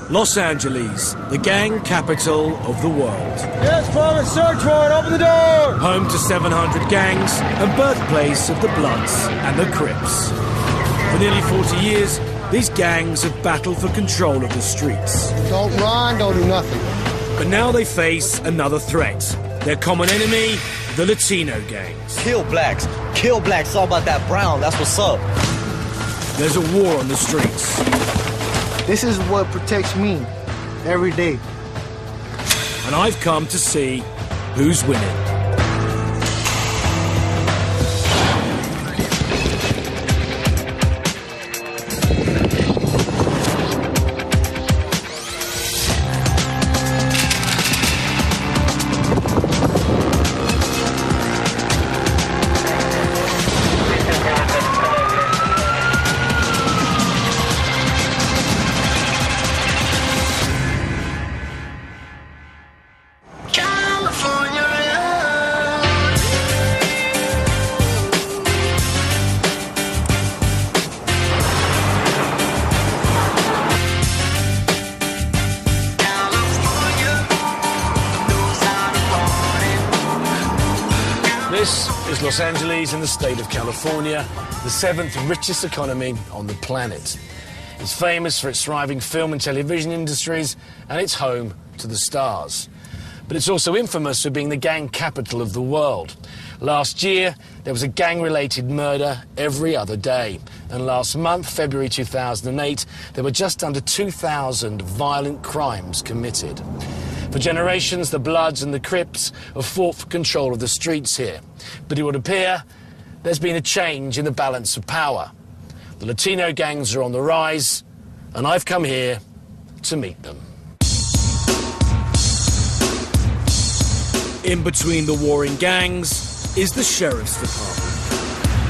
Los Angeles, the gang capital of the world. Yes, Father, search warrant, open the door! Home to 700 gangs and birthplace of the Bloods and the Crips. For nearly 40 years, these gangs have battled for control of the streets. Don't run, don't do nothing. But now they face another threat. Their common enemy, the Latino gangs. Kill blacks, it's all about that brown, that's what's up. There's a war on the streets. This is what protects me every day. And I've come to see who's winning. This is Los Angeles in the state of California, the 7th richest economy on the planet. It's famous for its thriving film and television industries, and it's home to the stars. But it's also infamous for being the gang capital of the world. Last year, there was a gang-related murder every other day. And last month, February 2008, there were just under 2,000 violent crimes committed. For generations, the Bloods and the Crips have fought for control of the streets here. But it would appear there's been a change in the balance of power. The Latino gangs are on the rise, and I've come here to meet them. In between the warring gangs is the Sheriff's Department.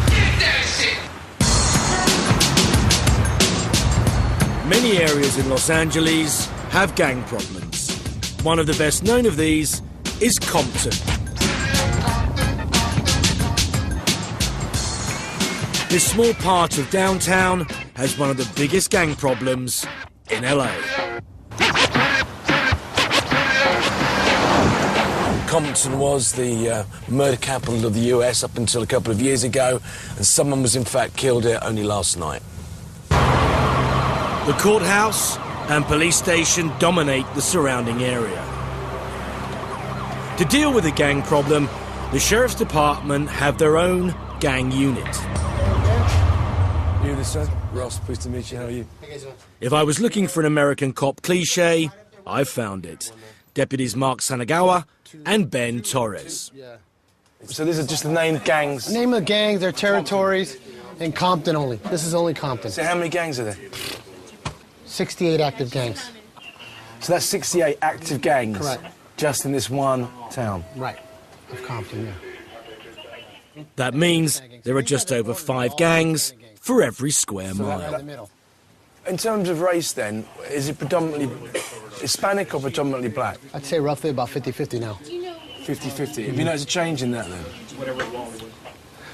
Get that shit! Many areas in Los Angeles have gang problems. One of the best known of these is Compton. This small part of downtown has one of the biggest gang problems in LA. Compton was the murder capital of the US up until a couple of years ago, and someone was in fact killed here only last night. The courthouse and police station dominate the surrounding area. To deal with the gang problem, the Sheriff's Department have their own gang unit. You this, sir? Ross, pleased to meet you. How are you? If I was looking for an American cop cliche, I've found it. Deputies Mark Sanagawa and Ben Torres. So these are just the named gangs? The name of the gangs, their territories, and Compton only. This is only Compton. So how many gangs are there? 68 active gangs. So that's 68 active gangs? Correct. Just in this one town? Right. Of Compton, yeah. That means there are just over 5 gangs for every square mile. In terms of race, then, is it predominantly Hispanic or predominantly black? I'd say roughly about 50-50 now. 50-50. Have you noticed a change in that, then?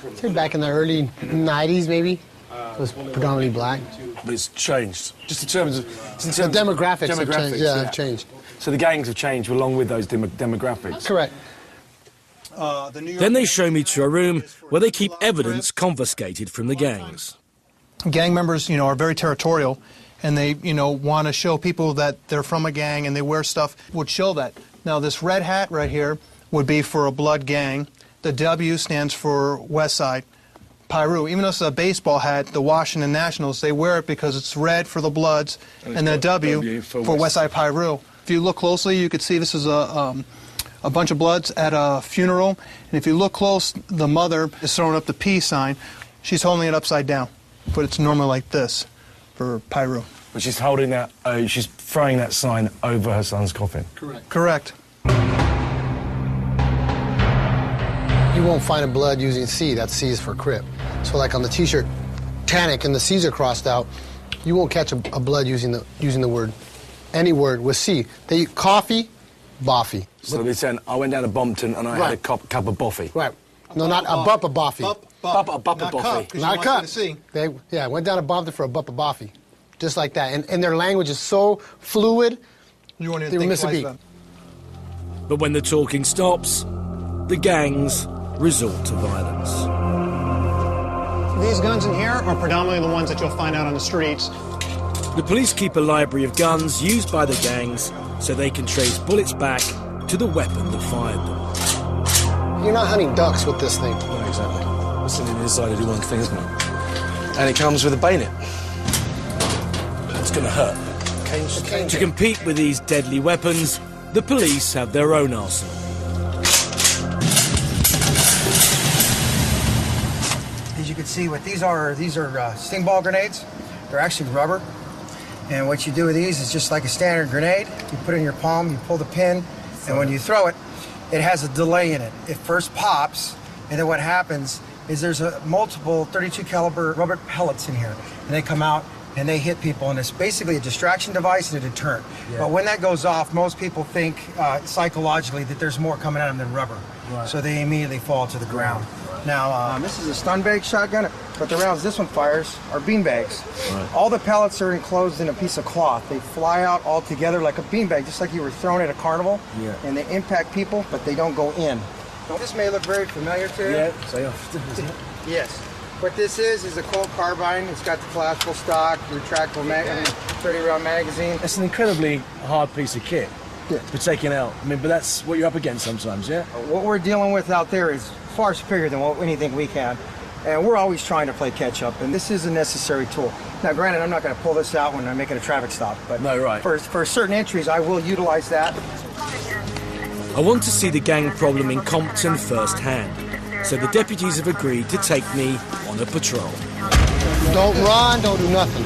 I'd say back in the early 90s, maybe, it was predominantly black. But it's changed, just in terms of... The demographics have changed, have changed. So the gangs have changed along with those demographics? Correct. Then they show me to a room where they keep evidence confiscated from the gangs. Gang members, are very territorial, and they, want to show people that they're from a gang and they wear stuff would show that. Now, this red hat right here would be for a blood gang. The W stands for West Side. Piru. Even though it's a baseball hat, the Washington Nationals, they wear it because it's red for the Bloods and the W for West Side Piru. If you look closely, you could see this is a bunch of Bloods at a funeral. And if you look close, the mother is throwing up the peace sign. She's holding it upside down, but it's normally like this for Piru. But she's holding that, she's throwing that sign over her son's coffin. Correct. Correct. You won't find a blood using C. That C is for Crip. So like on the T-shirt, Tannic and the C's are crossed out. You won't catch a blood using the word, any word with C. They eat coffee, boffy. So they're saying, I went down to Bompton and I had a cup of boffy. Right. No, not a bup of boffy. A bup of boffy. Not a cup. They went down to Bompton for a bup of boffy. just like that. And their language is so fluid, You won't even they would think miss a twice beat. then. But when the talking stops, the gangs resort to violence. These guns in here are predominantly the ones that you'll find out on the streets. The police keep a library of guns used by the gangs so they can trace bullets back to the weapon that fired them. You're not hunting ducks with this thing. No, exactly. What's in the inside to do one thing, isn't it? And it comes with a bayonet. It's going to hurt. To compete with these deadly weapons, the police have their own arsenal. As you can see, what these are sting ball grenades. They're actually rubber. And what you do with these is just like a standard grenade. You put it in your palm, you pull the pin, and when you throw it, it has a delay in it. It first pops, and then what happens is there's multiple 32 caliber rubber pellets in here, and they come out and they hit people, and it's basically a distraction device and a deterrent. Yeah. But when that goes off, most people think psychologically that there's more coming at them than rubber. Right. So they immediately fall to the ground. Now, this is a stun bag shotgun, but the rounds this one fires are bean bags. Right. All the pellets are enclosed in a piece of cloth. They fly out all together like a bean bag, just like you were thrown at a carnival. Yeah. And they impact people, but they don't go in. Now, this may look very familiar to you. Yeah, so often, isn't it? Yes. What this is a Colt carbine. It's got the collapsible stock, retractable 30-round magazine. It's an incredibly hard piece of kit for taking out. I mean, but that's what you're up against sometimes, yeah? What we're dealing with out there is far superior than anything we can. And we're always trying to play catch up, and this is a necessary tool. Now, granted, I'm not going to pull this out when I'm making a traffic stop, but no, right. for certain entries, I will utilize that. I want to see the gang problem in Compton firsthand, so the deputies have agreed to take me on a patrol. Don't run, don't do nothing.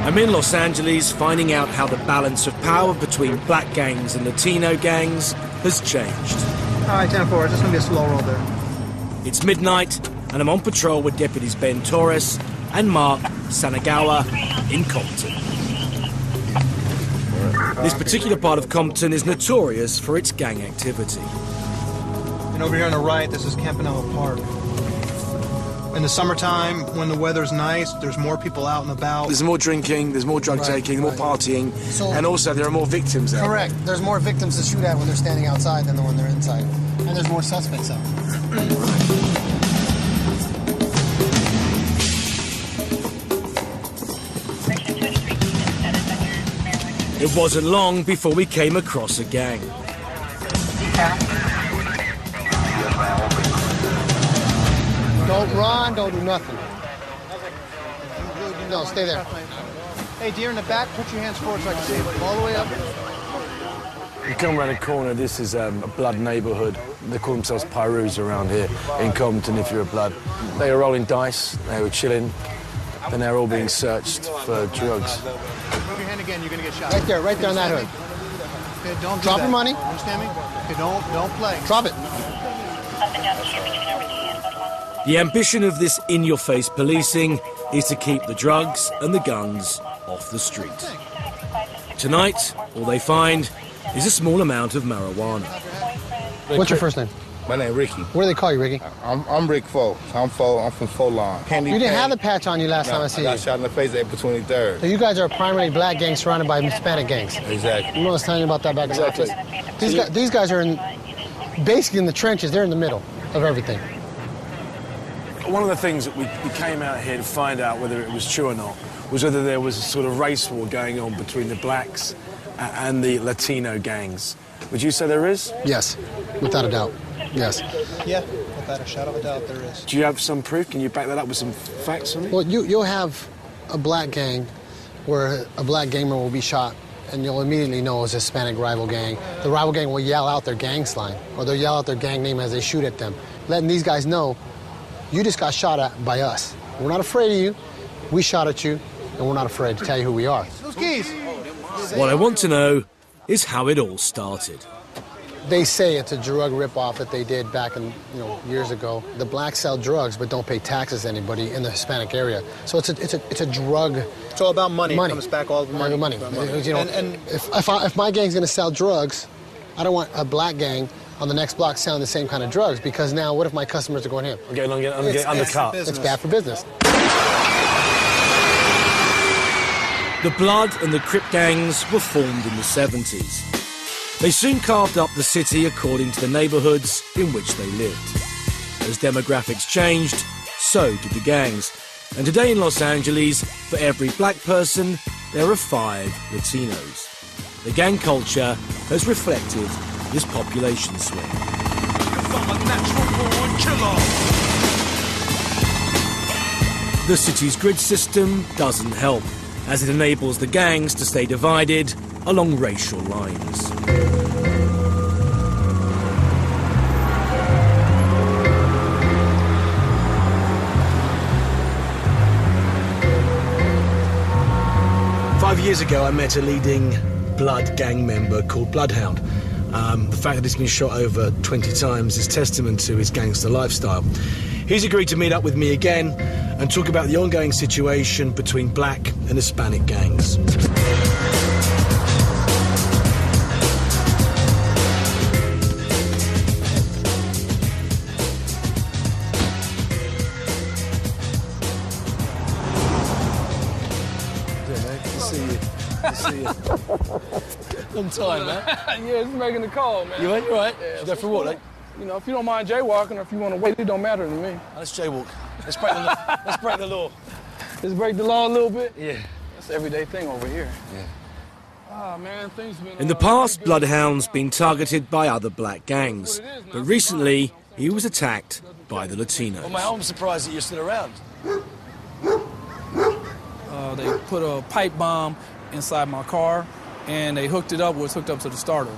I'm in Los Angeles finding out how the balance of power between black gangs and Latino gangs has changed. All right, 10-4, it's just going to be a slow roll there. It's midnight, and I'm on patrol with deputies Ben Torres and Mark Sanagawa in Compton. This particular part of Compton is notorious for its gang activity. And over here on the right, this is Campanella Park. In the summertime, when the weather's nice, there's more people out and about. There's more drinking, there's more drug taking, more partying, and also there are more victims out. Correct. There's more victims to shoot at when they're standing outside than when they're inside. And there's more suspects out. It wasn't long before we came across a gang. Don't run, don't do nothing. No, stay there. Hey, deer in the back, put your hands forward so I can see it. All the way up. You come around the corner, this is a blood neighbourhood. They call themselves Pyrus around here in Compton, if you're a blood. They were rolling dice, they were chilling, and they're all being searched for drugs. Move your hand again, you're going to get shot. Right there on that hood. Okay, don't Drop your money. Understand me? Okay, don't play. Drop it. The ambition of this in-your-face policing is to keep the drugs and the guns off the street. Tonight, all they find is a small amount of marijuana. What's your first name? My name Ricky. What do they call you, Ricky? I'm Rick Fo. I'm from Folon. You didn't have the patch on you last time I see you. I got shot in the face April 23rd. So you guys are a primarily black gang surrounded by Hispanic gangs. Exactly. You know I was telling you about that back in the office? These guys are basically in the trenches. They're in the middle of everything. One of the things that we came out here to find out whether it was true or not was whether there was a sort of race war going on between the blacks and the Latino gangs. Would you say there is? Yes, without a doubt. Yes. Yeah, without a shadow of a doubt, there is. Do you have some proof? Can you back that up with some facts for me? Well, you'll have a black gang where a black gamer will be shot, and you'll immediately know it's a Hispanic rival gang. The rival gang will yell out their gang sign, or they'll yell out their gang name as they shoot at them, letting these guys know, you just got shot at by us. We're not afraid of you. We shot at you, and we're not afraid to tell you who we are. Those keys. What I want to know is how it all started. They say it's a drug ripoff that they did back in, years ago. The blacks sell drugs but don't pay taxes to anybody in the Hispanic area. So it's a drug. It's all about money. It comes back all the money. Money. And if my gang's going to sell drugs, I don't want a black gang on the next block selling the same kind of drugs, because now what if my customers are going in? I'm getting undercut. It's bad for business. The Blood and the Crip gangs were formed in the 70s. They soon carved up the city according to the neighbourhoods in which they lived. As demographics changed, so did the gangs. And today in Los Angeles, for every black person, there are 5 Latinos. The gang culture has reflected this population swing. The city's grid system doesn't help, as it enables the gangs to stay divided along racial lines. Five years ago, I met a leading Blood gang member called Bloodhound. The fact that he's been shot over 20 times is testament to his gangster lifestyle. He's agreed to meet up with me again and talk about the ongoing situation between black and Hispanic gangs. Long time, man. Yeah, just making the call, man. You ain't right. Yeah, Go for a walk, like. If you don't mind jaywalking or if you want to wait, it don't matter to me. Let's jaywalk. Let's break the law. Let's break the law. Let's break the law a little bit. Yeah. That's an everyday thing over here. Yeah. Ah, man, things been. In the past, Bloodhound's been targeted by other black gangs, but recently he was attacked by the Latinos. Well, mate, I'm surprised that you're still around. They put a pipe bomb inside my car, and they hooked it up where it's hooked up to the starter.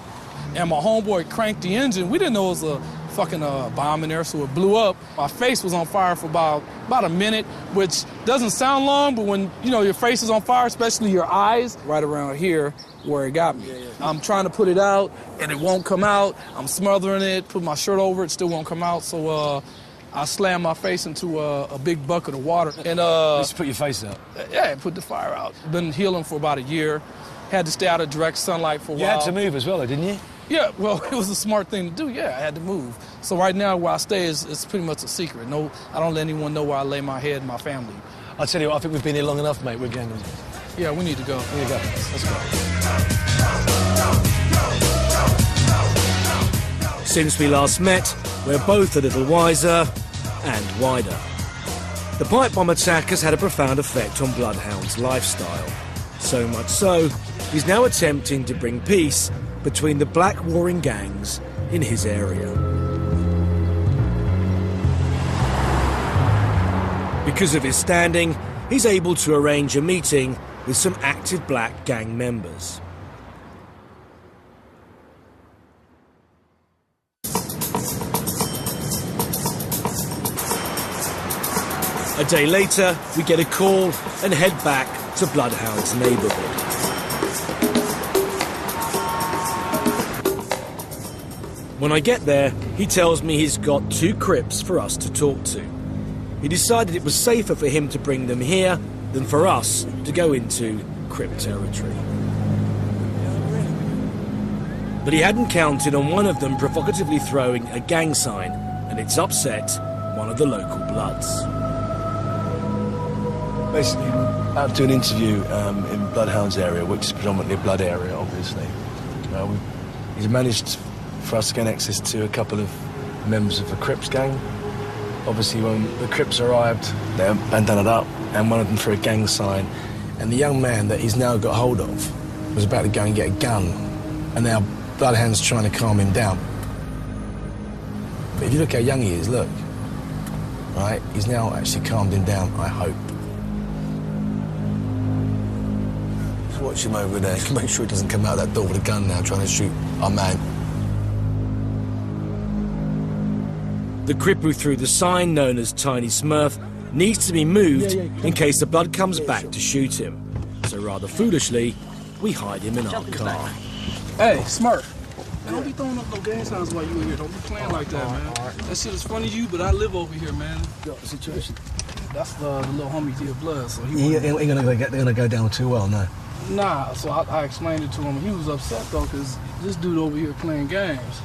And my homeboy cranked the engine. We didn't know it was a fucking bomb in there, so it blew up. My face was on fire for about a minute, which doesn't sound long, but when your face is on fire, especially your eyes, right around here where it got me. Yeah. I'm trying to put it out, and it won't come out. I'm smothering it, put my shirt over it, still won't come out. So I slammed my face into a big bucket of water. And just put your face out. Yeah, put the fire out. Been healing for about a year. Had to stay out of direct sunlight for a while. You had to move as well, though, didn't you? Yeah, well, it was a smart thing to do. Yeah, I had to move. So right now, where I stay is pretty much a secret. No, I don't let anyone know where I lay my head and my family. I'll tell you what, I think we've been here long enough, mate. We're going. Yeah, we need to go. Here we go. Let's go. Since we last met, we're both a little wiser and wider. The pipe bomb attack has had a profound effect on Bloodhound's lifestyle. So much so, he's now attempting to bring peace between the black warring gangs in his area. Because of his standing, he's able to arrange a meeting with some active black gang members. A day later, we get a call and head back to Bloodhound's neighbourhood. When I get there, he tells me he's got 2 Crips for us to talk to. He decided it was safer for him to bring them here than for us to go into Crip territory. But he hadn't counted on one of them provocatively throwing a gang sign, and it's upset one of the local Bloods. Basically, out to an interview in Bloodhound's area, which is predominantly a blood area, obviously. He's managed for us to gain access to a couple of members of the Crips gang. Obviously, when the Crips arrived, they bandanaed up, and one of them threw a gang sign. And the young man that he's now got hold of was about to go and get a gun, and now Bloodhound's trying to calm him down. But if you look how young he is, look, right? He's now actually calmed him down, I hope. Just watch him over there. Make sure he doesn't come out that door with a gun now trying to shoot our man. The Crip who threw the sign, known as Tiny Smurf, needs to be moved in case the Blood comes back to shoot him. So rather foolishly, we hide him in our car. Hey, Smurf. Man, don't be throwing up no gang signs while you in here. Don't be playing like that, man. That shit is funny to you, but I live over here, man. Got the situation. That's the little homie to your blood, so He ain't gonna go down too well, no. Nah, so I explained it to him. He was upset, though, because this dude over here playing games.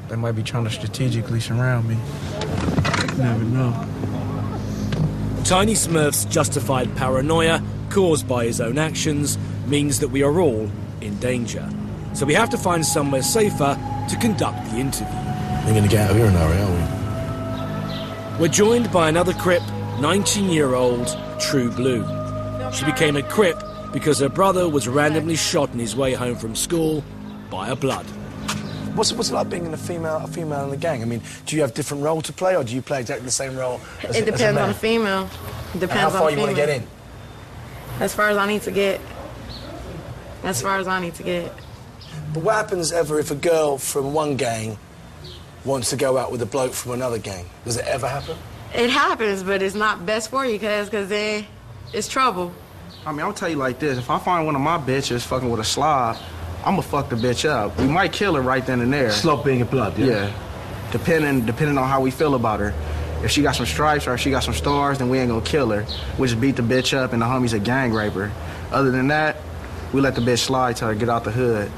They might be trying to strategically surround me. You never know. Tiny Smurf's justified paranoia, caused by his own actions, means that we are all in danger. So we have to find somewhere safer to conduct the interview. We're gonna get out of here in a hurry, are we? We're joined by another Crip, 19-year-old True Blue. She became a Crip because her brother was randomly shot on his way home from school by a blood. What's it like being a female in the gang? I mean, do you have different role to play, or do you play exactly the same role as It depends as on the female. Depends how far on you female. want to get in? As far as I need to get. As far as I need to get. But what happens ever if a girl from one gang wants to go out with a bloke from another gang? Does it ever happen? It happens, but it's not best for you, because then it's trouble. I mean, I'll tell you like this. If I find one of my bitches fucking with a slob, I'm gonna fuck the bitch up. We might kill her right then and there. Slob being a blood, yeah? Yeah. Depending on how we feel about her. If she got some stripes or if she got some stars, then we ain't gonna kill her. We just beat the bitch up and the homie's a gang raper. Other than that, we let the bitch slide till her get out the hood.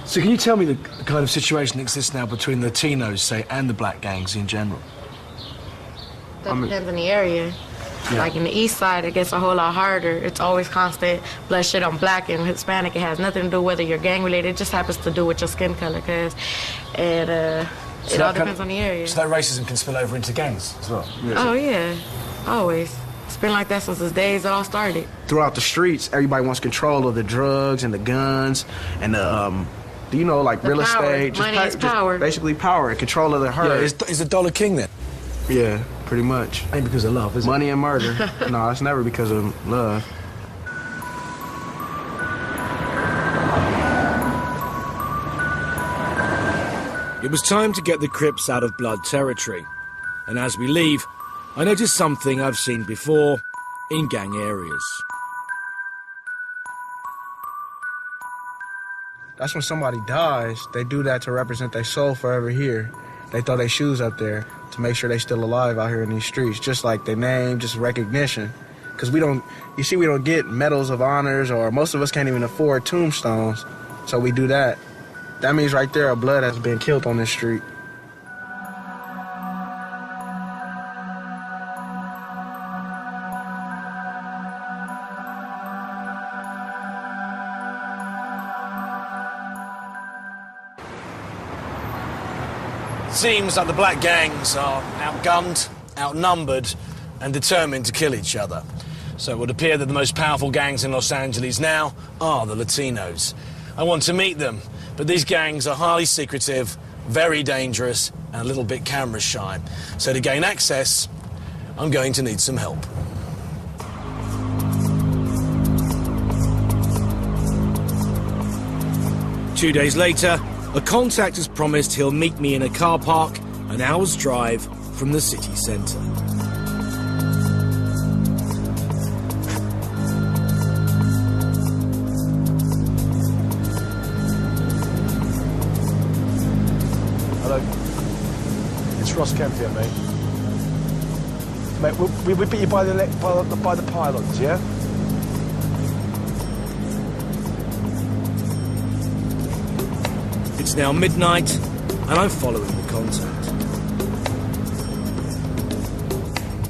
So can you tell me the kind of situation that exists now between the Latinos, say, and the black gangs in general? That depends on the area. Yeah. Like in the east side, it gets a whole lot harder. It's always constant bloodshed on black and Hispanic. It has nothing to do whether you're gang related. It just happens to do with your skin color, it all depends on the area. So that racism can spill over into gangs as well? Yes. Oh, yeah. Always. It's been like that since the days it all started. Throughout the streets, everybody wants control of the drugs and the guns and the, like the real power. estate. Money is power. Basically power and control of the herd. Yeah, is the dollar king then? Yeah, pretty much. Ain't because of love, is it? Money and murder. No, it's never because of love. It was time to get the Crips out of blood territory. And as we leave, I notice something I've seen before in gang areas. That's when somebody dies, they do that to represent their soul forever here. They throw their shoes up there to make sure they still alive out here in these streets, just like their name, just recognition. Because we don't get medals of honors, or most of us can't even afford tombstones, so we do that. That means right there a blood has been killed on this street. Seems like the black gangs are outgunned, outnumbered, and determined to kill each other. So it would appear that the most powerful gangs in Los Angeles now are the Latinos. I want to meet them, but these gangs are highly secretive, very dangerous, and a little bit camera shy. So to gain access, I'm going to need some help. Two days later, a contact has promised he'll meet me in a car park an hour's drive from the city centre. Hello. It's Ross Kemp here, mate. Mate, we beat you by the pylons, yeah? It's now midnight, and I'm following the contact.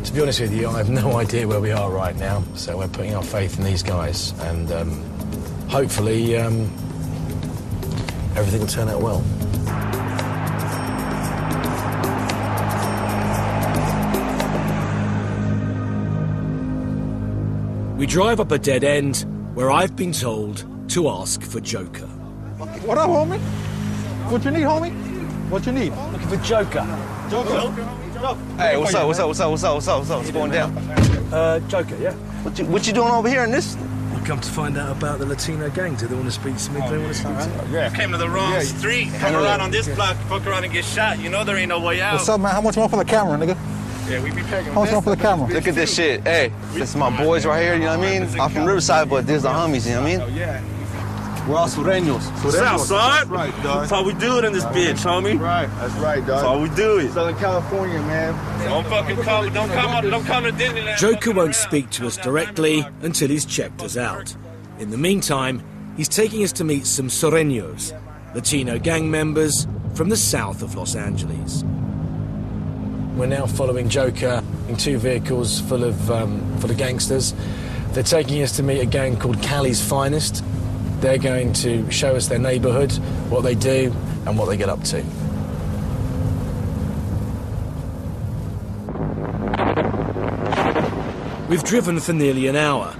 To be honest with you, I have no idea where we are right now, so we're putting our faith in these guys, and hopefully everything will turn out well. We drive up a dead end where I've been told to ask for Joker. What up, homie? What you need, homie? What you need? Looking for Joker. Joker? Hey, what's up? What's going down? Joker, yeah? What you doing over here in this? We've come to find out about the Latino gangs. Do they want to speak to me? Do they want to speak to me? Yeah. Came to the wrong street. Come around on this block, fuck around and get shot. You know there ain't no way out. What's up, man? How much more for the camera, nigga? Yeah, we be packing. How much more for the camera? Look at this shit. Hey, this is my boys right here, you know what I mean? I'm from Riverside, but this is the homies, you know what I mean? Oh, yeah. We're all sureños. South side. That's right, dog. That's how we do it in this bitch, homie. Right. That's right, dog. That's how we do it. Southern California, man. Don't come to Disneyland. Joker won't speak to us directly until he's checked us out. In the meantime, he's taking us to meet some Sureños, Latino gang members from the south of Los Angeles. We're now following Joker in 2 vehicles full of gangsters. They're taking us to meet a gang called Cali's Finest. They're going to show us their neighbourhood, what they do, and what they get up to. We've driven for nearly an hour.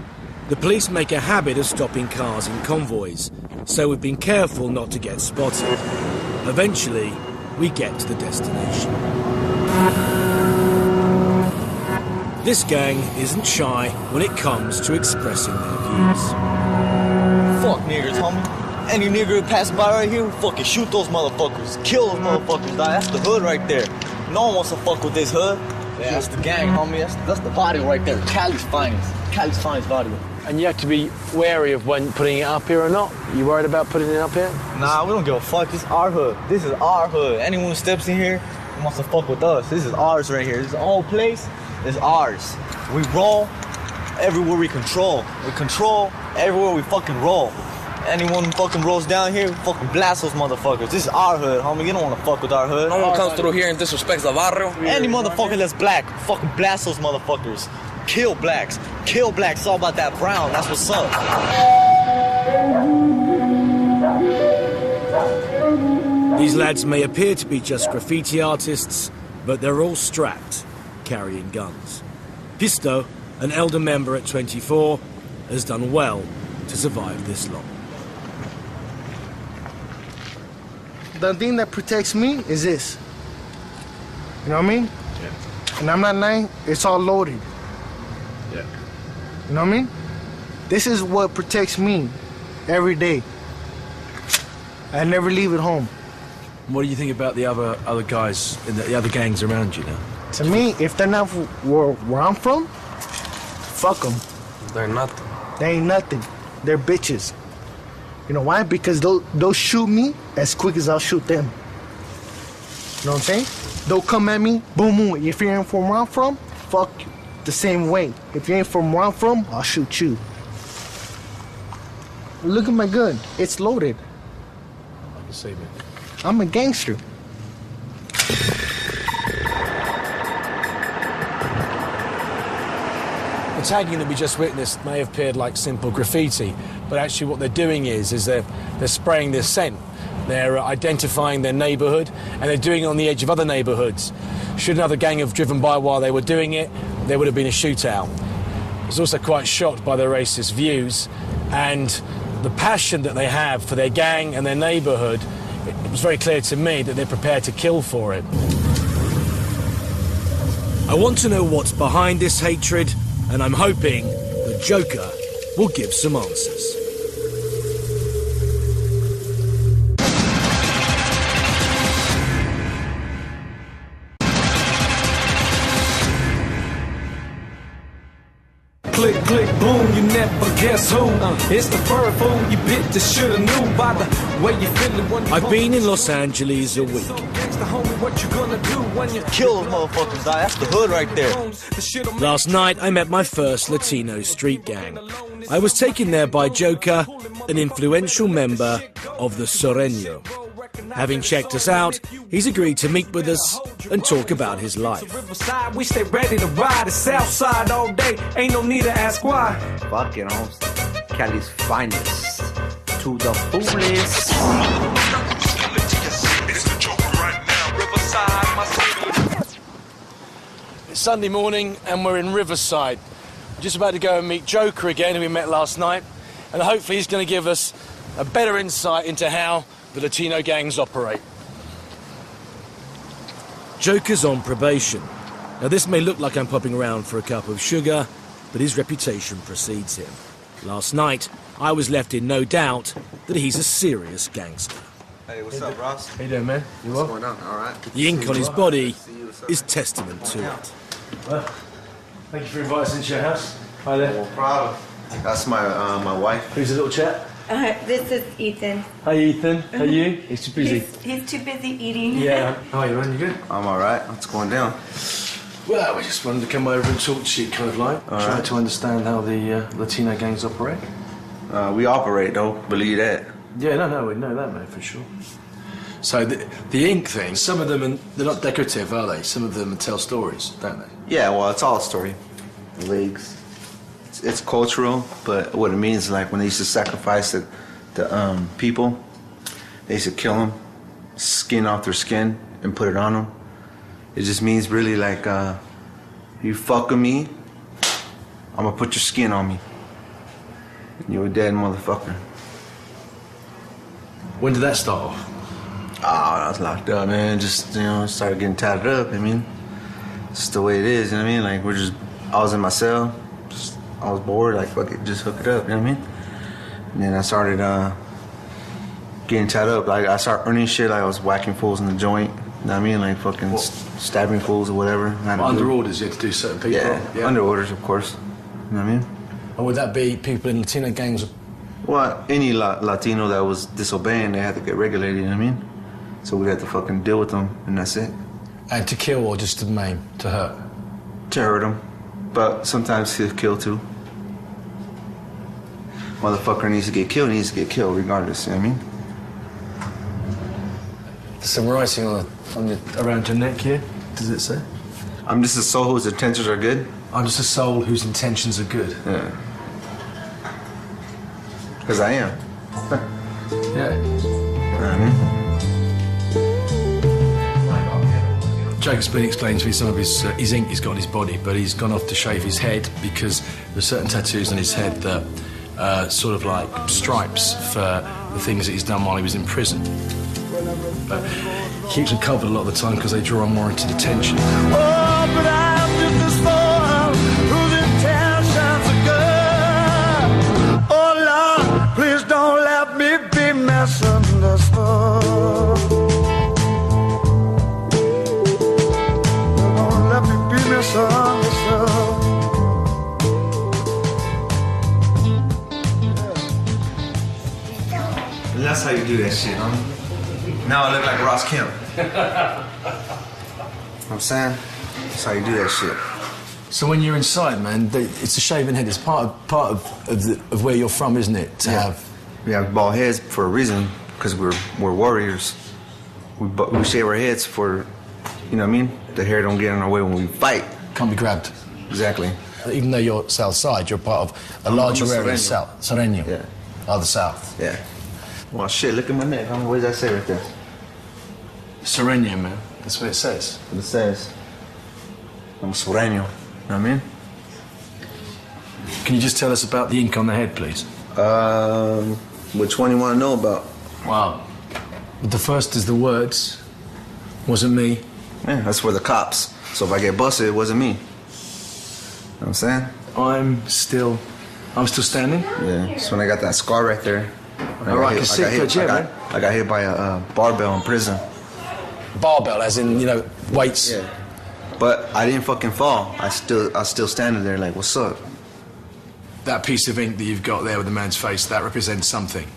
The police make a habit of stopping cars in convoys, so we've been careful not to get spotted. Eventually, we get to the destination. This gang isn't shy when it comes to expressing their views. Fuck niggers, homie. Any nigger who pass by right here, we fucking shoot those motherfuckers. Kill those motherfuckers, dog. That's the hood right there. No one wants to fuck with this hood. Yeah, that's the gang, homie. That's the body right there. Cali's Finest. Cali's Finest body. And you have to be wary of when putting it up here or not? You worried about putting it up here? Nah, we don't give a fuck. This is our hood. This is our hood. Anyone who steps in here wants to fuck with us. This is ours right here. This whole place is ours. We roll everywhere we control. We control everywhere we fucking roll. Anyone who fucking rolls down here, we fucking blast those motherfuckers. This is our hood, homie. You don't want to fuck with our hood. No one comes through here and disrespects the barrio. Any motherfucker that's black, fucking blast those motherfuckers. Kill blacks. Kill blacks. It's all about that brown. That's what's up. These lads may appear to be just graffiti artists, but they're all strapped, carrying guns. Pisto, an elder member at 24, has done well to survive this long. The thing that protects me is this. You know what I mean? Yeah. And I'm not lying, it's all loaded. Yeah. You know what I mean? This is what protects me every day. I never leave it home. What do you think about the other guys in the other gangs around you now? To me, if they're not where I'm from, fuck them. They're nothing. They ain't nothing. They're bitches. You know why? Because they'll shoot me as quick as I'll shoot them. You know what I'm saying? They'll come at me, boom, boom. If you ain't from where I'm from, fuck you. The same way. If you ain't from where I'm from, I'll shoot you. Look at my gun. It's loaded. I can see, man. I'm a gangster. The tagging that we just witnessed may have appeared like simple graffiti, but actually what they're doing is they're spraying this scent. They're identifying their neighbourhood, and they're doing it on the edge of other neighbourhoods. Should another gang have driven by while they were doing it, there would have been a shootout. I was also quite shocked by their racist views and the passion that they have for their gang and their neighbourhood. It was very clear to me that they're prepared to kill for it. I want to know what's behind this hatred, and I'm hoping the Joker will give some answers. Click, click, boom, you never guess who. It's the bird fool, you bitches shoulda knew by the way you feelin' when you I've been in Los Angeles a week. What you gonna do when you kill those motherfuckers, dog. That's the hood right there. Last night I met my first Latino street gang. I was taken there by Joker, an influential member of the Sureño. Having checked us out, he's agreed to meet with us and talk about his life. we stay ready to ride the south side all day. Ain't no need to ask why. Fuck, you know, Cali's Finest to the fullest. It's Sunday morning and we're in Riverside. We're just about to go and meet Joker again, who we met last night, and hopefully he's going to give us a better insight into how the Latino gangs operate. Joker's on probation. Now this may look like I'm popping around for a cup of sugar, but his reputation precedes him. Last night, I was left in no doubt that he's a serious gangster. Hey, what's up, Ross? How you doing, man? You well? What's going on? All right. The ink on his body is testament to it. Well, thank you for inviting us into your house. Hi there. No problem. That's my my wife. Who's the little chap? This is Ethan. Hi, Ethan. How are you? He's too busy. He's too busy eating. Yeah. How are you, man? You good? I'm all right. What's going down? Well, we just wanted to come over and talk to you, kind of like, try to understand how the Latino gangs operate. We operate, though. Believe that. Yeah, no, we know that, mate, for sure. So the ink thing, some of them, they're not decorative, are they? Some of them tell stories, don't they? Yeah, well, it's all a story. Legs. It's cultural, but what it means is like when they used to sacrifice the people, they used to kill them, skin off their skin and put it on them. It just means really like, you fuck with me, I'm gonna put your skin on me. You're a dead motherfucker. When did that start off? I was locked up, man. Just, started getting tatted up. I mean, it's just the way it is, you know what I mean? Like, I was in my cell. I was bored, like, fuck it, just hook it up, you know what I mean? And then I started getting tied up. Like, I started earning shit, like I was whacking fools in the joint, you know what I mean? Like, fucking stabbing fools or whatever. Under orders, you had to do certain people? Yeah, under orders, of course, you know what I mean? And would that be people in Latino gangs? Well, any Latino that was disobeying, they had to get regulated, you know what I mean? So we'd have to fucking deal with them, and that's it. And to kill or just to maim, to hurt? To hurt them, but sometimes to kill too. Motherfucker needs to get killed, regardless, you know what I mean? There's some writing around your neck here. Does it say? I'm just a soul whose intentions are good. I'm just a soul whose intentions are good. Yeah. Because I am. Yeah. Jacob's been explaining to me some of his ink he's got on his body, but he's gone off to shave his head because there's certain tattoos on his head that sort of like stripes for the things that he's done while he was in prison. But he keeps them covered a lot of the time because they draw unwarranted attention. Oh, but I'm just a soul whose intentions are good. Oh, Lord, please don't let me be misunderstood. Don't let me be misunderstood. And that's how you do that shit, huh? Now I look like Ross Kemp. You know what I'm saying? That's how you do that shit. So when you're inside, man, it's a shaven head. It's part of where you're from, isn't it? We have bald heads for a reason, because we're warriors. We shave our heads for, you know what I mean? The hair don't get in our way when we fight. Can't be grabbed. Exactly. Even though you're south side, you're part of a larger area of south. Sereno. Yeah. Oh, the south. Yeah. Well, shit, look at my neck. What does that say right there? Sereno, man. That's what it says. What it says. I'm Sereno. You know what I mean? Can you just tell us about the ink on the head, please? Which one you want to know about? Wow. The first is the words. Wasn't me. Yeah, that's for the cops. So if I get busted, it wasn't me. You know what I'm saying? I'm still standing? Yeah, that's when I got that scar right there. All right, I got hit by a barbell in prison. Barbell, as in, weights? Yeah. But I didn't fucking fall. I was still standing there like, what's up? That piece of ink that you've got there with the man's face, that represents something.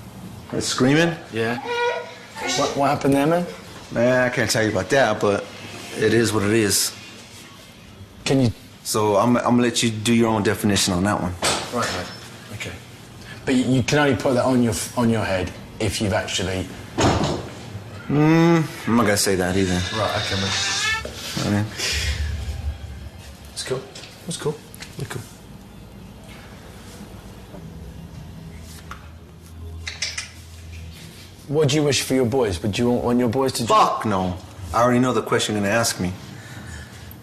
It's screaming? Yeah. What happened there, man? Man, I can't tell you about that, but it is what it is. Can you... So I'm gonna let you do your own definition on that one. Right, mate. Okay. But you can only put that on your head if you've actually... I'm not gonna say that either. Right, okay, man. I mean... It's cool. It's cool. It's cool. What do you wish for your boys? Would you want your boys to... Fuck no. I already know the question you're gonna ask me.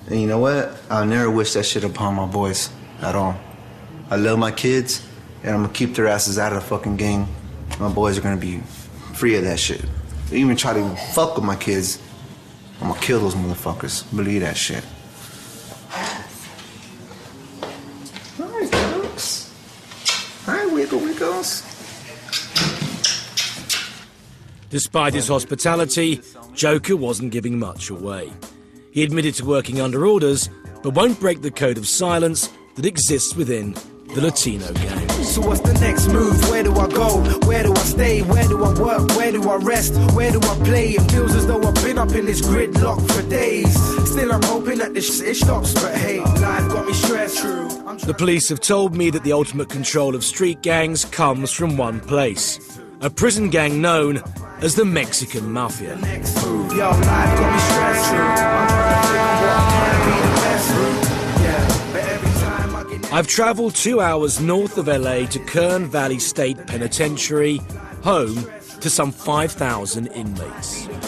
And you know what? I'll never wish that shit upon my boys at all. I love my kids, and I'm gonna keep their asses out of the fucking gang. My boys are gonna be free of that shit. They even try to fuck with my kids, I'm gonna kill those motherfuckers. Believe that shit. Hi, folks. Hi, Wiggle Wiggles. Despite his hospitality, Joker wasn't giving much away. He admitted to working under orders, but won't break the code of silence that exists within the Latino gangs. So what's the next move? Where do I go? Where do I stay? Where do I work? Where do I rest? Where do I play? It feels as though I've been up in this gridlock for days. Still I'm hoping that this shit stops, but hey, life got me stressed. The police have told me that the ultimate control of street gangs comes from one place, a prison gang known as the Mexican Mafia. Yo, life got me stressed. I'm trying to figure what might be the best route. Yeah, but every time I get... I've travelled 2 hours north of LA to Kern Valley State Penitentiary, home to some 5,000 inmates. Good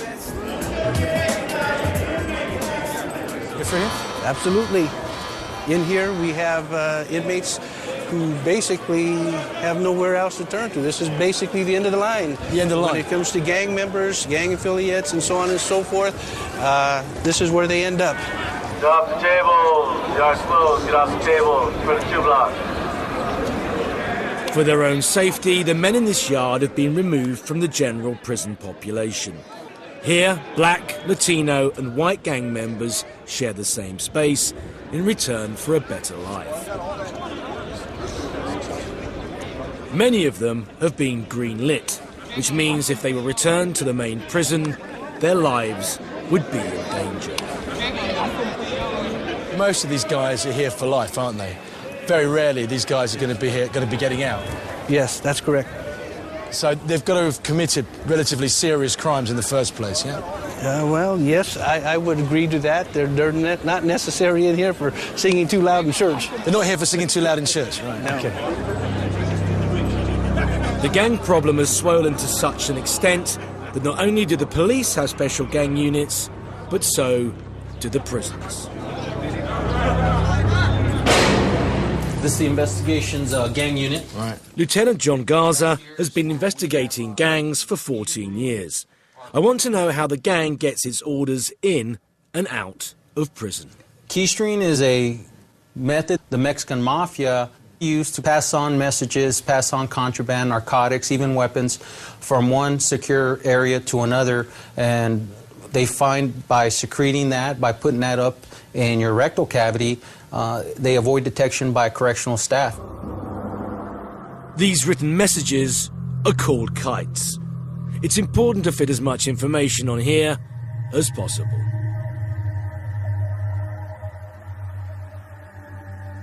for him? Absolutely. In here we have inmates who basically have nowhere else to turn to. This is basically the end of the line. The end of the line. When it comes to gang members, gang affiliates, and so on and so forth, this is where they end up. Get off the table. Get off clothes. Get off the table. For the 2 block. For their own safety, the men in this yard have been removed from the general prison population. Here, black, Latino and white gang members share the same space in return for a better life. Many of them have been green-lit, which means if they were returned to the main prison, their lives would be in danger. Most of these guys are here for life, aren't they? Very rarely these guys are going to be here, going to be getting out. Yes, that's correct. So they've got to have committed relatively serious crimes in the first place, yeah? Well, yes, I would agree to that. They're not necessarily in here for singing too loud in church. They're not here for singing too loud in church, right? No. Okay. The gang problem has swollen to such an extent that not only do the police have special gang units, but so do the prisons. This is the investigations gang unit. Right. Lieutenant John Garza has been investigating gangs for 14 years. I want to know how the gang gets its orders in and out of prison. Keystring is a method the Mexican Mafia used to pass on messages, pass on contraband, narcotics, even weapons from one secure area to another. And they find by secreting that, by putting that up in your rectal cavity, they avoid detection by correctional staff. These written messages are called kites. It's important to fit as much information on here as possible.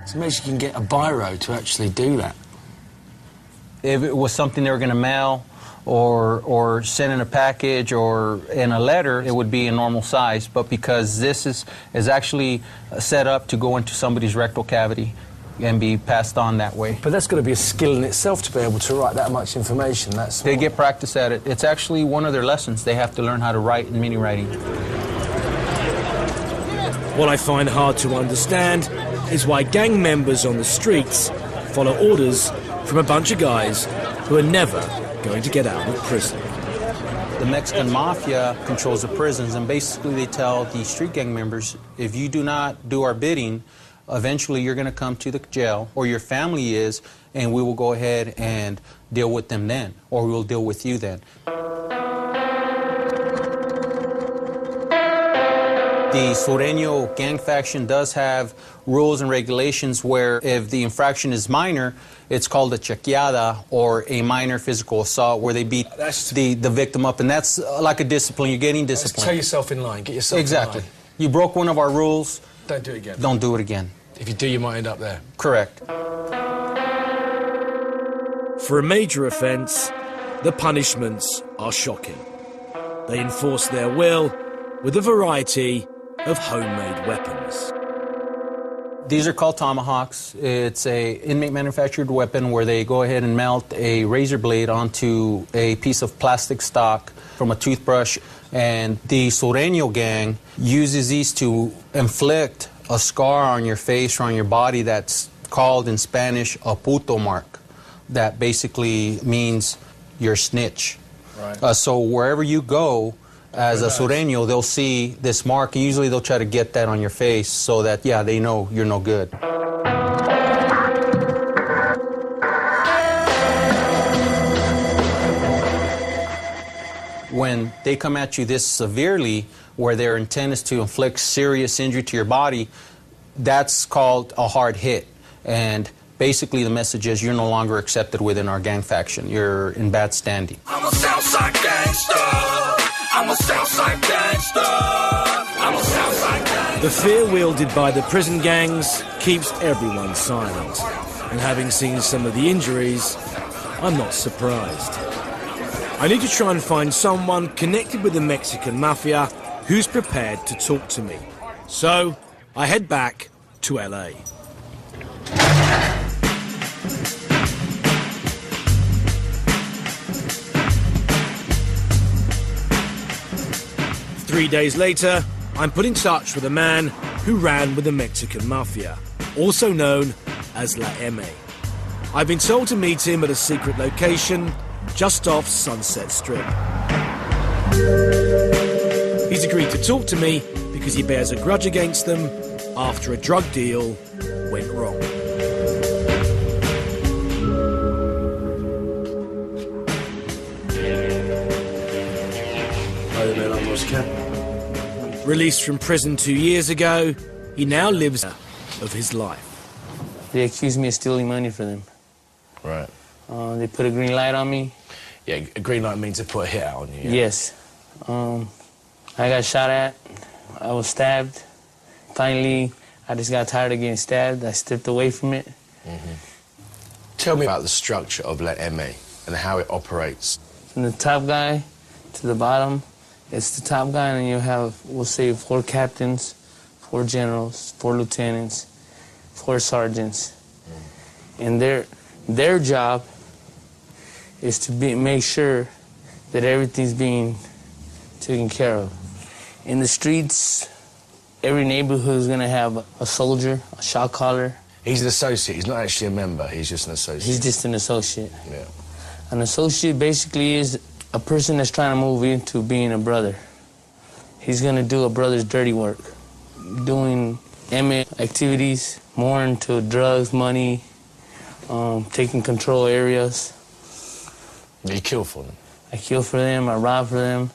So maybe you can get a biro to actually do that. If it was something they were going to mail or send in a package or in a letter, it would be a normal size. But because this is actually set up to go into somebody's rectal cavity and be passed on that way. But that's got to be a skill in itself to be able to write that much information. They get practice at it. It's actually one of their lessons. They have to learn how to write in mini writing. What I find hard to understand is why gang members on the streets follow orders from a bunch of guys who are never going to get out of prison. The Mexican Mafia controls the prisons, and basically they tell the street gang members, if you do not do our bidding, eventually you're going to come to the jail, or your family is, and we will go ahead and deal with them then, or we will deal with you then. The Sureño gang faction does have rules and regulations where if the infraction is minor, it's called a chequeada or a minor physical assault where they beat the victim up. And that's like a discipline. You're getting discipline. Tell yourself in line. Get yourself exactly. in line. You broke one of our rules. Don't do it again. Don't do it again. If you do, you might end up there. Correct. For a major offence, the punishments are shocking. They enforce their will with a variety of homemade weapons. These are called tomahawks. It's a inmate manufactured weapon where they go ahead and melt a razor blade onto a piece of plastic stock from a toothbrush. And the Sureño gang uses these to inflict a scar on your face or on your body that's called in Spanish a puto mark. That basically means you're snitch. Right. So wherever you go, as a Sureño, they'll see this mark, and usually they'll try to get that on your face so that, yeah, they know you're no good. When they come at you this severely, where their intent is to inflict serious injury to your body, that's called a hard hit. And Basically, the message is you're no longer accepted within our gang faction. You're in bad standing. I'm a Southside gangster. I'm a Southside gangster. I'm a Southside gangster. The fear wielded by the prison gangs keeps everyone silent. And having seen some of the injuries, I'm not surprised. I need to try and find someone connected with the Mexican mafia who's prepared to talk to me. So, I head back to LA. Three days later, I'm put in touch with a man who ran with the Mexican mafia, also known as La M. I've been told to meet him at a secret location just off Sunset Strip. He's agreed to talk to me because he bears a grudge against them after a drug deal went wrong. Hi there, man. I'm Kemp. Released from prison 2 years ago, he now lives of his life. They accused me of stealing money for them. Right. They put a green light on me. Yeah, a green light means they put a hit out on you. Yeah? Yes. I got shot at. I was stabbed. Finally, I just got tired of getting stabbed. I stepped away from it. Tell me about the structure of La M and how it operates. From the top guy to the bottom, it's the top guy, and then you have, we'll say, 4 captains, 4 generals, 4 lieutenants, 4 sergeants. And their job is to make sure that everything's being taken care of. In the streets, every neighborhood is going to have a soldier, a shot caller. He's an associate. He's not actually a member. He's just an associate. He's just an associate. Yeah. An associate basically is a person that's trying to move into being a brother. He's going to do a brother's dirty work, doing MA activities, more into drugs, money, taking control areas. You kill for them? I kill for them, I rob for them.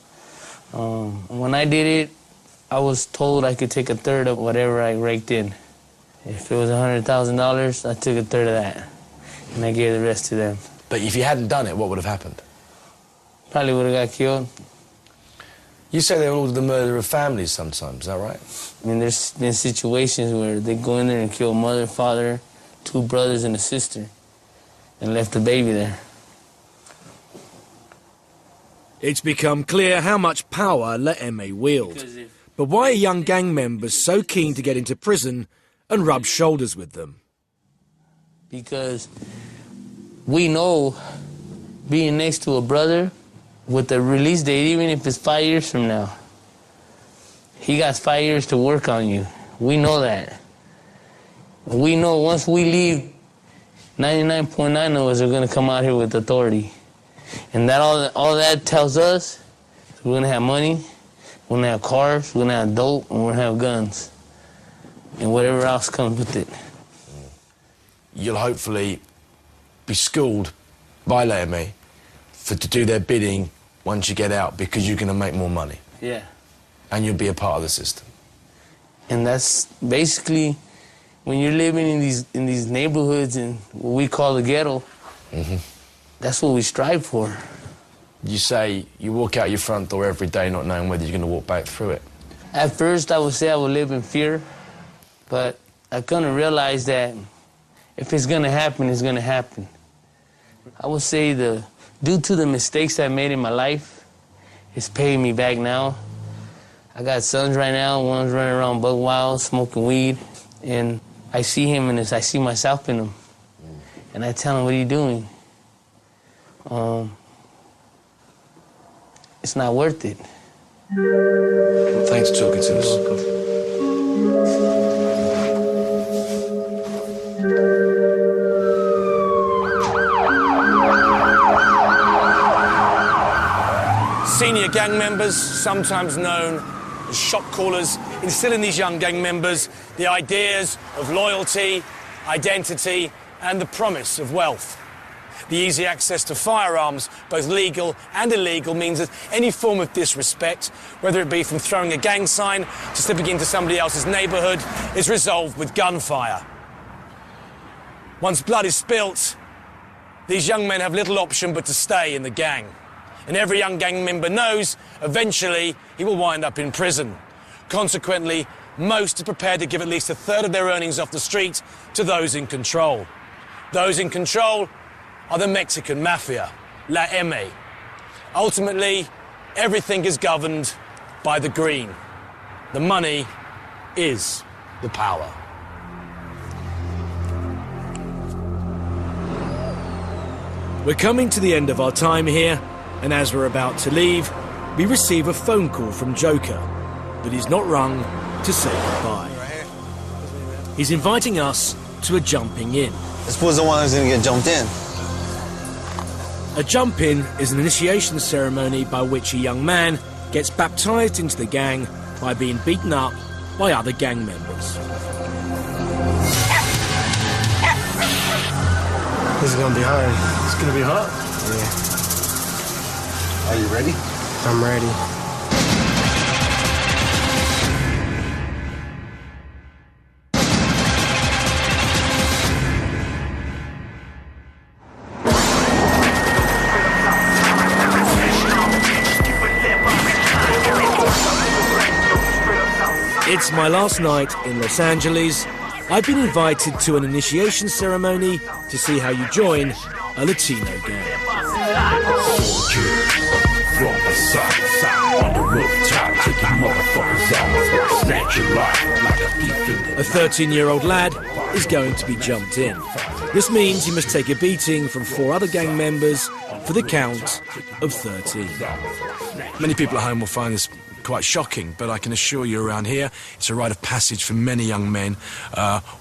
When I did it, I was told I could take a third of whatever I raked in. If it was $100,000, I took a third of that, and I gave the rest to them. But if you hadn't done it, what would have happened? Probably would have got killed. You say they ordered the murder of families sometimes, is that right? I mean, there's been situations where they go in there and kill mother, father, 2 brothers, and a sister, and left the baby there. It's become clear how much power La M wield. But why are young gang members so keen to get into prison and rub shoulders with them? Because we know being next to a brother with the release date, even if it's 5 years from now, he got 5 years to work on you. We know that. We know once we leave, 99.9 of us are going to come out here with authority. And that all that tells us is we're going to have money, we're going to have cars, we're going to have dope, and we're going to have guns. And whatever else comes with it. You'll hopefully be schooled by La M to do their bidding once you get out, because you're going to make more money. Yeah. And you'll be a part of the system. And that's basically, when you're living in these neighborhoods in what we call the ghetto, that's what we strive for. You say you walk out your front door every day not knowing whether you're going to walk back through it. At first, I would say I would live in fear, but I kind of realized that if it's going to happen, it's going to happen. I would say due to the mistakes I made in my life, it's paying me back now. I got sons right now, one's running around buck wild, smoking weed, and I see him and I see myself in him. And I tell him, what are you doing? It's not worth it. Thanks for talking to us. Senior gang members, sometimes known as shot callers, instill in these young gang members the ideas of loyalty, identity, and the promise of wealth. The easy access to firearms, both legal and illegal, means that any form of disrespect, whether it be from throwing a gang sign to slipping into somebody else's neighbourhood, is resolved with gunfire. Once blood is spilt, these young men have little option but to stay in the gang. And every young gang member knows eventually he will wind up in prison. Consequently, most are prepared to give at least a third of their earnings off the street to those in control. Those in control are the Mexican mafia, La M. Ultimately, everything is governed by the green. The money is the power. We're coming to the end of our time here, and as we're about to leave, we receive a phone call from Joker, but he's not rung to say goodbye. He's inviting us to a jumping in. This was the one who's gonna get jumped in. A jump-in is an initiation ceremony by which a young man gets baptized into the gang by being beaten up by other gang members. This is gonna be hard. It's gonna be hard? Yeah. Are you ready? I'm ready. It's my last night in Los Angeles. I've been invited to an initiation ceremony to see how you join a Latino gang. A 13-year-old lad is going to be jumped in. This means he must take a beating from 4 other gang members for the count of 13. Many people at home will find this quite shocking, but I can assure you around here, it's a rite of passage for many young men.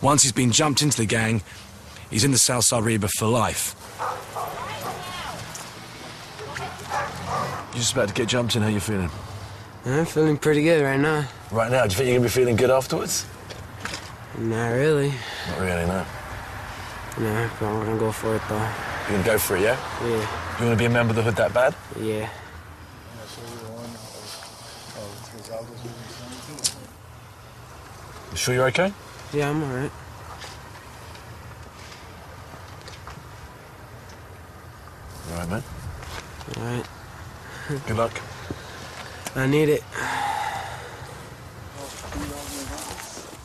Once he's been jumped into the gang, he's in the Southside Reba for life. You're just about to get jumped in, how you feeling? I'm feeling pretty good right now. Right now, do you think you're going to be feeling good afterwards? Not really. Not really, no. Nah, but I'm gonna go for it though. You're going to go for it, yeah? Yeah. You want to be a member of the hood that bad? Yeah. You sure you're okay? Yeah, I'm alright. All right, man. Alright. Good luck. I need it.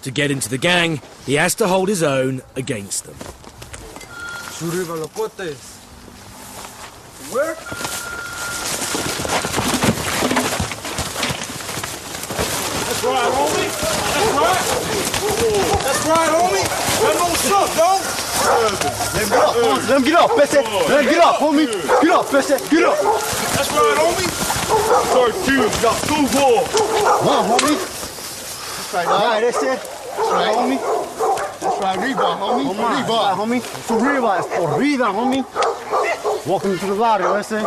To get into the gang, he has to hold his own against them. Arriba los potes. Where? That's right, homie. That's right. That's right, homie. That don't suck, dog. Let him get up. Let him get up, Bessie. Let him get up, homie. Get up, Bessie. Get up. That's right, homie. 13, got 2 more. Come on, homie. That's right, dog. That's it. That's right, homie. That's right, Reba, homie. Reba, homie. For Reba, it's for Reba, homie. Welcome to the barrio, Bessie.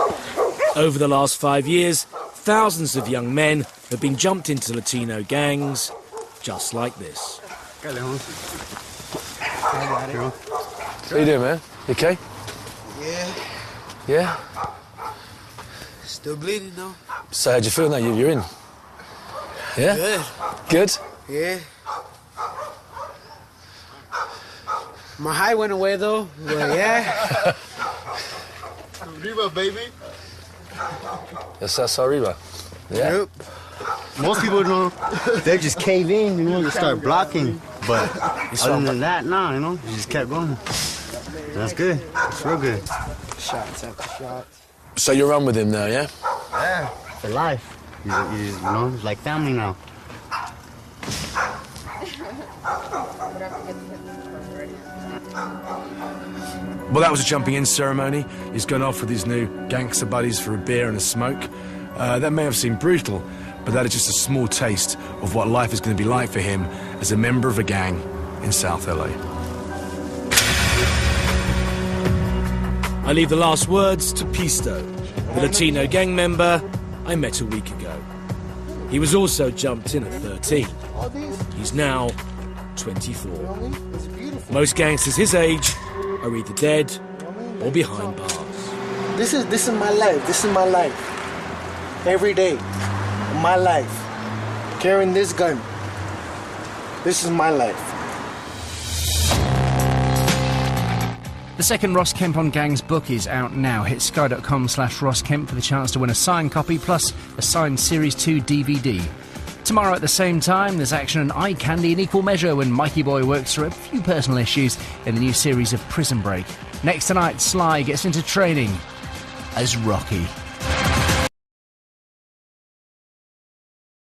Over the last 5 years, thousands of young men have been jumped into Latino gangs just like this. I got it. How you doing, man? You okay? Yeah. Yeah? Still bleeding though. So how'd you feel now? You're in? Yeah? Good. Good? Yeah. My high went away though. But yeah. Reba, baby. That's arriba. Yeah? Yep. Most people don't. They just cave in, you know, they start blocking. But other than that, nah, you know, you just kept going. That's good. It's real good. Shots after shots. So you're on with him now, yeah? Yeah. For life. He's you know, he's like family now. Well, that was a jumping in ceremony. He's gone off with his new gangster buddies for a beer and a smoke. That may have seemed brutal, but that is just a small taste of what life is going to be like for him as a member of a gang in South LA. I leave the last words to Pisto, the Latino gang member I met a week ago. He was also jumped in at 13. He's now 24. Most gangsters his age are either dead or behind bars. This is my life. This is my life. Every day, my life. Carrying this gun. This is my life. The second Ross Kemp on Gangs book is out now. Hit sky.com/Ross Kemp for the chance to win a signed copy plus a signed Series 2 DVD. Tomorrow at the same time, there's action and eye candy in equal measure when Mikey Boy works through a few personal issues in the new series of Prison Break. Next tonight, Sly gets into training as Rocky.